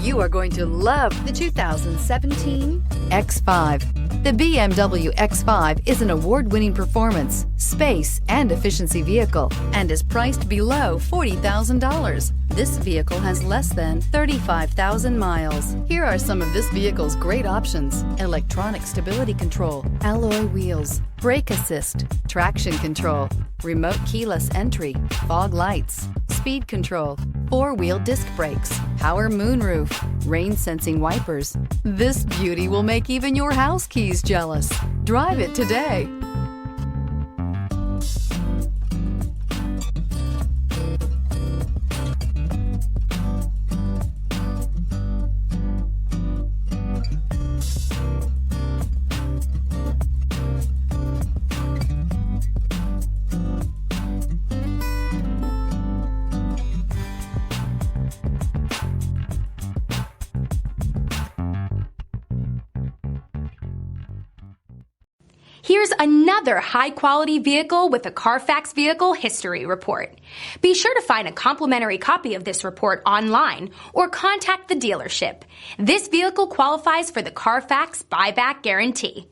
You are going to love the 2017 X5. The BMW X5 is an award-winning performance, space, and efficiency vehicle and is priced below $40,000. This vehicle has less than 35,000 miles. Here are some of this vehicle's great options: electronic stability control, alloy wheels, brake assist, traction control, remote keyless entry, fog lights, speed control, four-wheel disc brakes, power moonroof, rain-sensing wipers. This beauty will make even your house keys jealous. Drive it today. Here's another high-quality vehicle with a Carfax Vehicle History Report. Be sure to find a complimentary copy of this report online or contact the dealership. This vehicle qualifies for the Carfax Buyback Guarantee.